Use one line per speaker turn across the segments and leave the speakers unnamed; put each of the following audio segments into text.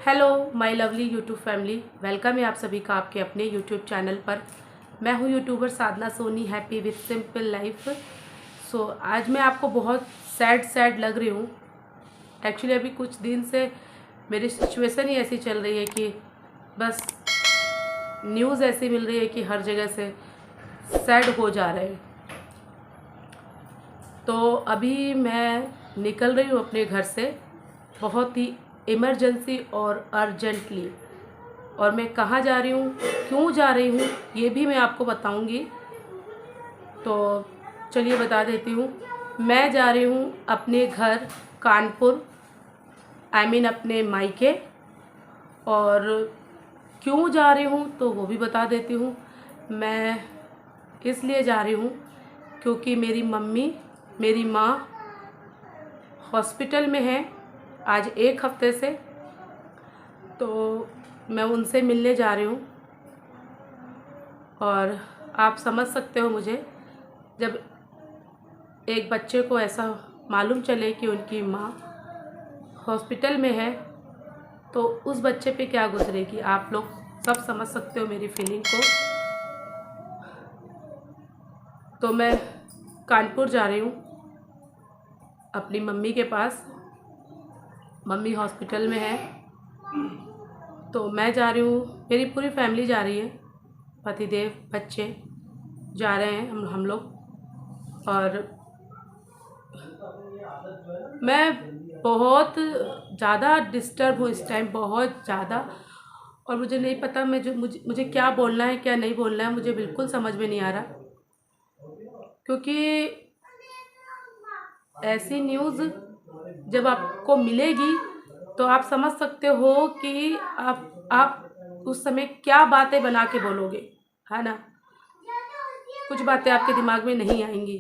Hello my lovely YouTube family, welcome है आप सभी का आपके अपने यूट्यूब चैनल पर। मैं हूँ YouTuber Sadhana Soni, happy with simple life. आज मैं आपको बहुत सैड लग रही हूँ। एक्चुअली अभी कुछ दिन से मेरी सिचुएशन ही ऐसी चल रही है कि बस न्यूज़ ऐसी मिल रही है कि हर जगह से सैड हो जा रहे हैं। तो अभी मैं निकल रही हूँ अपने घर से बहुत ही इमरजेंसी और अर्जेंटली, और मैं कहाँ जा रही हूँ, क्यों जा रही हूँ, ये भी मैं आपको बताऊँगी। तो चलिए बता देती हूँ। मैं जा रही हूँ अपने घर कानपुर, अपने मायके। और क्यों जा रही हूँ तो वो भी बता देती हूँ। मैं इसलिए जा रही हूँ क्योंकि मेरी माँ हॉस्पिटल में है आज 1 हफ्ते से। तो मैं उनसे मिलने जा रही हूँ। और आप समझ सकते हो मुझे, जब एक बच्चे को ऐसा मालूम चले कि उनकी माँ हॉस्पिटल में है तो उस बच्चे पे क्या गुजरेगी। आप लोग सब समझ सकते हो मेरी फीलिंग को। तो मैं कानपुर जा रही हूँ अपनी मम्मी के पास। मम्मी हॉस्पिटल में है तो मैं जा रही हूँ, मेरी पूरी फैमिली जा रही है, पतिदेव, बच्चे जा रहे हैं, हम लोग। और मैं बहुत ज़्यादा डिस्टर्ब हूँ इस टाइम, बहुत ज़्यादा। और मुझे नहीं पता मुझे क्या बोलना है, क्या नहीं बोलना है, मुझे बिल्कुल समझ में नहीं आ रहा। क्योंकि ऐसी न्यूज़ जब आपको मिलेगी तो आप समझ सकते हो कि आप उस समय क्या बातें बना के बोलोगे, है ना। कुछ बातें आपके दिमाग में नहीं आएंगी।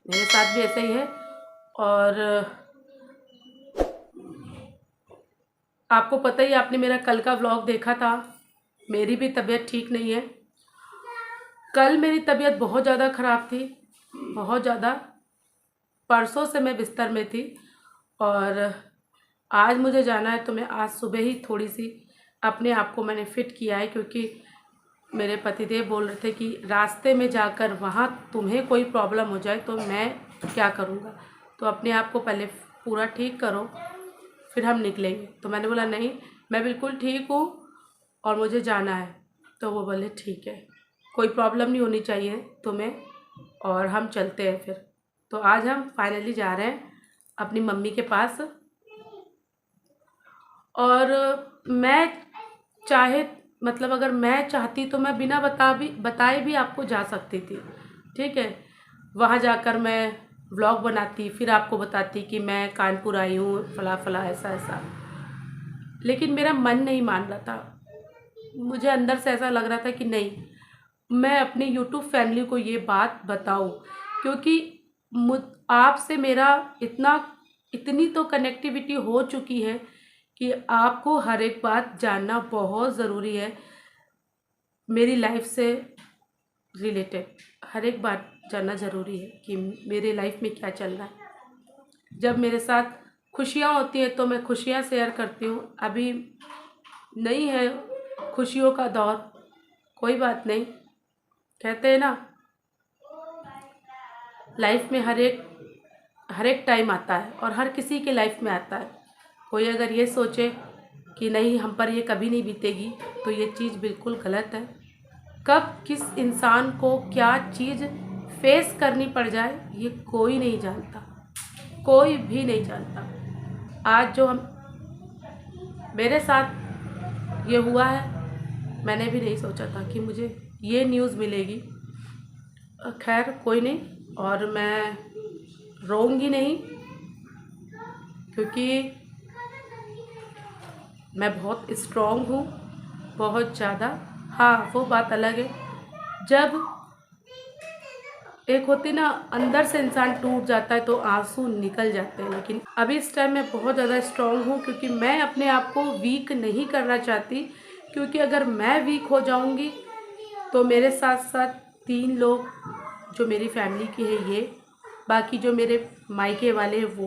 मेरे साथ भी ऐसा ही है। और आपको पता ही, आपने मेरा कल का व्लॉग देखा था। मेरी भी तबीयत ठीक नहीं है। कल मेरी तबीयत बहुत ज़्यादा ख़राब थी, बहुत ज़्यादा। परसों से मैं बिस्तर में थी और आज मुझे जाना है। तो मैं आज सुबह ही थोड़ी सी अपने आप को मैंने फ़िट किया है, क्योंकि मेरे पतिदेव बोल रहे थे कि रास्ते में जाकर वहाँ तुम्हें कोई प्रॉब्लम हो जाए तो मैं क्या करूँगा। तो अपने आप को पहले पूरा ठीक करो, फिर हम निकलेंगे। तो मैंने बोला नहीं, मैं बिल्कुल ठीक हूँ और मुझे जाना है। तो वो बोले ठीक है, कोई प्रॉब्लम नहीं होनी चाहिए तुम्हें, और हम चलते हैं फिर। तो आज हम फाइनली जा रहे हैं अपनी मम्मी के पास। और मैं चाहे मतलब अगर मैं चाहती तो मैं बिना बताए भी आपको जा सकती थी, ठीक है। वहाँ जाकर मैं व्लॉग बनाती, फिर आपको बताती कि मैं कानपुर आई हूँ, फला फला ऐसा ऐसा। लेकिन मेरा मन नहीं मान रहा था। मुझे अंदर से ऐसा लग रहा था कि नहीं, मैं अपनी यूट्यूब फैमिली को ये बात बताऊं, क्योंकि आपसे मेरा इतनी तो कनेक्टिविटी हो चुकी है कि आपको हर एक बात जानना बहुत ज़रूरी है। मेरी लाइफ से रिलेटेड हर एक बात जानना ज़रूरी है कि मेरे लाइफ में क्या चल रहा है। जब मेरे साथ खुशियाँ होती हैं तो मैं खुशियाँ शेयर करती हूँ। अभी नहीं है खुशियों का दौर, कोई बात नहीं। कहते हैं ना, लाइफ में हर एक टाइम आता है और हर किसी के लाइफ में आता है। कोई अगर ये सोचे कि नहीं हम पर ये कभी नहीं बीतेगी तो ये चीज़ बिल्कुल गलत है। कब किस इंसान को क्या चीज़ फेस करनी पड़ जाए ये कोई नहीं जानता, कोई भी नहीं जानता। आज जो मेरे साथ ये हुआ है, मैंने भी नहीं सोचा था कि मुझे ये न्यूज़ मिलेगी। खैर कोई नहीं, और मैं रोऊंगी नहीं, क्योंकि मैं बहुत स्ट्रॉन्ग हूँ, बहुत ज़्यादा। हाँ, वो बात अलग है जब एक होती ना, अंदर से इंसान टूट जाता है तो आंसू निकल जाते हैं। लेकिन अभी इस टाइम मैं बहुत ज़्यादा स्ट्रॉन्ग हूँ, क्योंकि मैं अपने आप को वीक नहीं करना चाहती। क्योंकि अगर मैं वीक हो जाऊँगी तो मेरे साथ साथ 3 लोग जो मेरी फैमिली के हैं ये, बाकी जो मेरे मायके वाले हैं वो।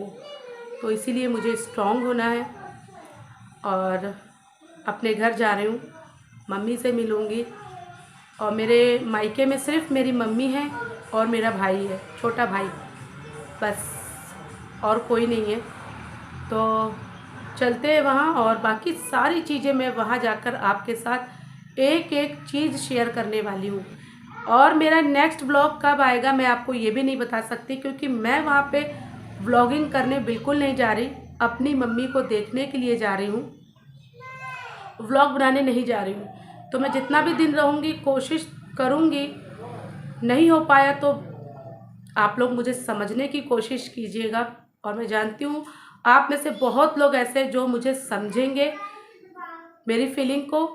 तो इसीलिए मुझे स्ट्रॉन्ग होना है। और अपने घर जा रही हूँ, मम्मी से मिलूँगी। और मेरे मायके में सिर्फ मेरी मम्मी है और मेरा भाई है, छोटा भाई, बस और कोई नहीं है। तो चलते हैं वहाँ, और बाकी सारी चीज़ें मैं वहाँ जाकर आपके साथ एक एक चीज़ शेयर करने वाली हूँ। और मेरा नेक्स्ट ब्लॉग कब आएगा मैं आपको ये भी नहीं बता सकती, क्योंकि मैं वहाँ पे व्लॉगिंग करने बिल्कुल नहीं जा रही, अपनी मम्मी को देखने के लिए जा रही हूँ, व्लॉग बनाने नहीं जा रही हूँ। तो मैं जितना भी दिन रहूँगी कोशिश करूँगी, नहीं हो पाया तो आप लोग मुझे समझने की कोशिश कीजिएगा। और मैं जानती हूँ आप में से बहुत लोग ऐसे जो मुझे समझेंगे मेरी फीलिंग को,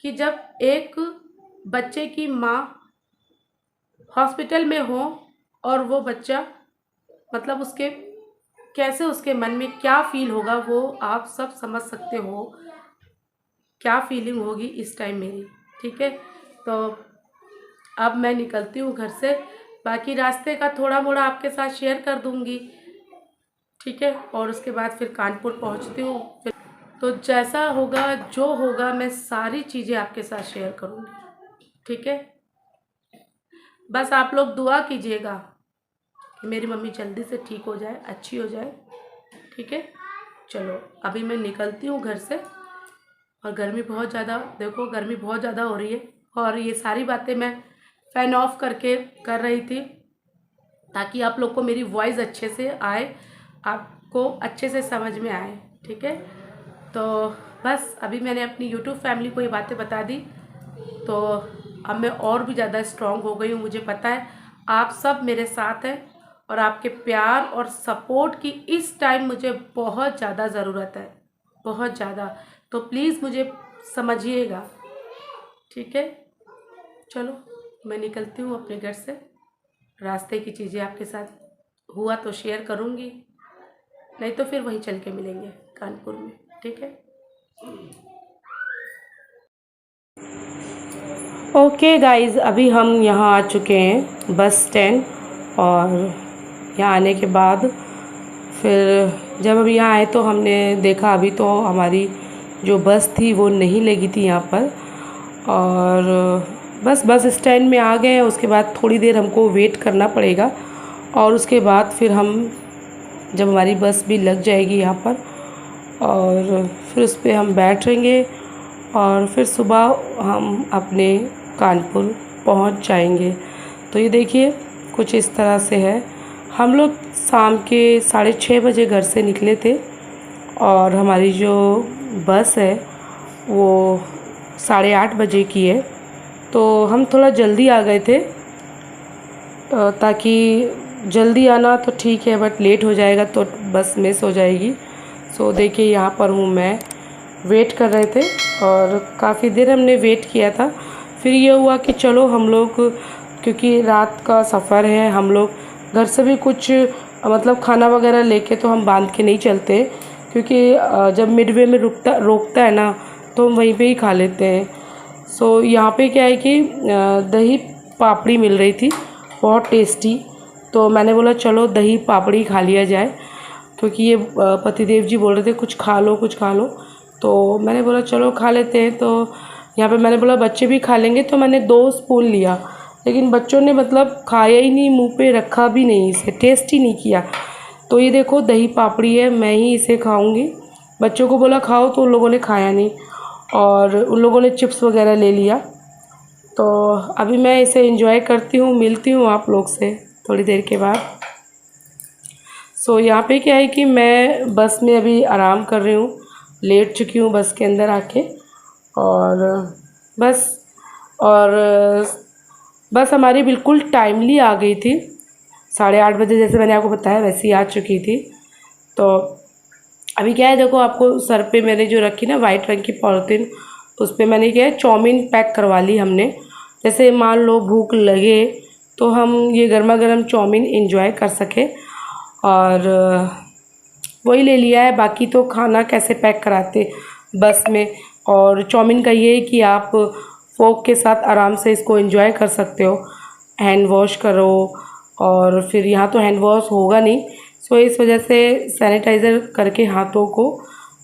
कि जब एक बच्चे की माँ हॉस्पिटल में हो और वो बच्चा मतलब उसके कैसे उसके मन में क्या फील होगा, वो आप सब समझ सकते हो क्या फीलिंग होगी इस टाइम मेरी। ठीक है, तो अब मैं निकलती हूँ घर से, बाकी रास्ते का थोड़ा मोड़ा आपके साथ शेयर कर दूँगी। ठीक है, और उसके बाद फिर कानपुर पहुँचती हूँ, फिर तो जैसा होगा जो होगा मैं सारी चीज़ें आपके साथ शेयर करूँगी। ठीक है, बस आप लोग दुआ कीजिएगा कि मेरी मम्मी जल्दी से ठीक हो जाए, अच्छी हो जाए। ठीक है, चलो अभी मैं निकलती हूँ घर से। और गर्मी बहुत ज़्यादा, देखो गर्मी बहुत ज़्यादा हो रही है, और ये सारी बातें मैं फ़ैन ऑफ करके कर रही थी ताकि आप लोग को मेरी वॉइस अच्छे से आए, आपको अच्छे से समझ में आए। ठीक है, तो बस अभी मैंने अपनी यूट्यूब फैमिली को ये बातें बता दी, तो अब मैं और भी ज़्यादा स्ट्रॉन्ग हो गई हूँ। मुझे पता है आप सब मेरे साथ हैं, और आपके प्यार और सपोर्ट की इस टाइम मुझे बहुत ज़्यादा ज़रूरत है, बहुत ज़्यादा। तो प्लीज़ मुझे समझिएगा। ठीक है, चलो मैं निकलती हूँ अपने घर से। रास्ते की चीज़ें आपके साथ हुआ तो शेयर करूँगी, नहीं तो फिर वहीं चल के मिलेंगे कानपुर में। ठीक है, ओके गाइज़, अभी हम यहाँ आ चुके हैं बस स्टैंड। और यहाँ आने के बाद फिर जब हम यहाँ आए तो हमने देखा अभी तो हमारी जो बस थी वो नहीं लगी थी यहाँ पर, और बस स्टैंड में आ गए। उसके बाद थोड़ी देर हमको वेट करना पड़ेगा, और उसके बाद फिर हम जब हमारी बस भी लग जाएगी यहाँ पर, और फिर उस पर हम बैठेंगे, और फिर सुबह हम अपने कानपुर पहुँच जाएंगे। तो ये देखिए कुछ इस तरह से है। हम लोग शाम के 6:30 बजे घर से निकले थे, और हमारी जो बस है वो 8:30 बजे की है। तो हम थोड़ा जल्दी आ गए थे, ताकि जल्दी आना तो ठीक है, बट लेट हो जाएगा तो बस मिस हो जाएगी। सो देखिए यहाँ पर हूँ मैं, वेट कर रहे थे और काफ़ी देर हमने वेट किया था। फिर ये हुआ कि चलो हम लोग, क्योंकि रात का सफ़र है, हम लोग घर से भी कुछ मतलब खाना वगैरह लेके तो हम बांध के नहीं चलते, क्योंकि जब मिडवे में रोकता है ना तो हम वहीं पे ही खा लेते हैं। सो यहाँ पे क्या है कि दही पापड़ी मिल रही थी बहुत टेस्टी, तो मैंने बोला चलो दही पापड़ी खा लिया जाए, क्योंकि ये पतिदेव जी बोल रहे थे कुछ खा लो कुछ खा लो, तो मैंने बोला चलो खा लेते हैं। तो यहाँ पे मैंने बोला बच्चे भी खा लेंगे, तो मैंने 2 स्पून लिया, लेकिन बच्चों ने मतलब खाया ही नहीं, मुंह पे रखा भी नहीं, इसे टेस्ट ही नहीं किया। तो ये देखो दही पापड़ी है, मैं ही इसे खाऊंगी। बच्चों को बोला खाओ तो उन लोगों ने खाया नहीं, और उन लोगों ने चिप्स वगैरह ले लिया। तो अभी मैं इसे एंजॉय करती हूँ, मिलती हूँ आप लोग से थोड़ी देर के बाद। सो यहाँ पे क्या है कि मैं बस में अभी आराम कर रही हूँ, लेट चुकी हूँ बस के अंदर आके, और और बस हमारी बिल्कुल टाइमली आ गई थी। 8:30 बजे जैसे मैंने आपको बताया वैसे ही आ चुकी थी। तो अभी क्या है, देखो आपको सर पे मैंने जो रखी ना वाइट रंग की पॉलिथीन, उस पर मैंने क्या है चाउमीन पैक करवा ली हमने। जैसे मान लो भूख लगे तो हम ये गर्मा गर्म चाउमीन एंजॉय कर सके, और वही ले लिया है। बाकी तो खाना कैसे पैक कराते बस में, और चाउमीन का ये है कि आप फोक के साथ आराम से इसको एंजॉय कर सकते हो। हैंड वॉश करो, और फिर यहाँ तो हैंड वॉश होगा नहीं, सो इस वजह से सैनिटाइज़र करके हाथों को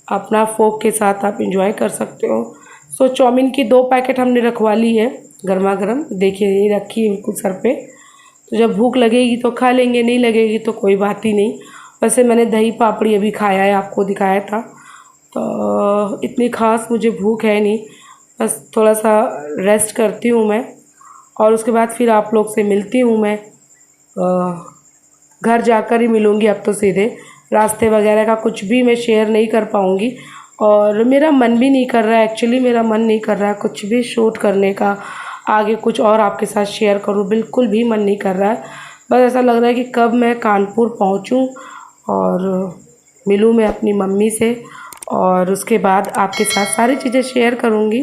अपना फोक के साथ आप इंजॉय कर सकते हो। सो चाउमीन की 2 पैकेट हमने रखवा ली है गर्मा गर्म, देखिए ये रखी है बिल्कुल सर पे। तो जब भूख लगेगी तो खा लेंगे, नहीं लगेगी तो कोई बात ही नहीं। वैसे मैंने दही पापड़ी अभी खाया है, आपको दिखाया था, तो इतनी ख़ास मुझे भूख है नहीं, बस थोड़ा सा रेस्ट करती हूँ मैं और उसके बाद फिर आप लोग से मिलती हूँ मैं। घर जाकर ही मिलूँगी अब तो, सीधे रास्ते वगैरह का कुछ भी मैं शेयर नहीं कर पाऊँगी और मेरा मन भी नहीं कर रहा है, एक्चुअली मेरा मन नहीं कर रहा है कुछ भी शूट करने का, आगे कुछ और आपके साथ शेयर करूँ, बिल्कुल भी मन नहीं कर रहा है। बस ऐसा लग रहा है कि कब मैं कानपुर पहुँचूँ और मिलूँ मैं अपनी मम्मी से और उसके बाद आपके साथ सारी चीज़ें शेयर करूँगी।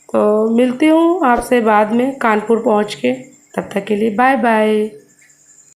तो मिलती हूँ आपसे बाद में कानपुर पहुँच के, तब तक के लिए बाय बाय।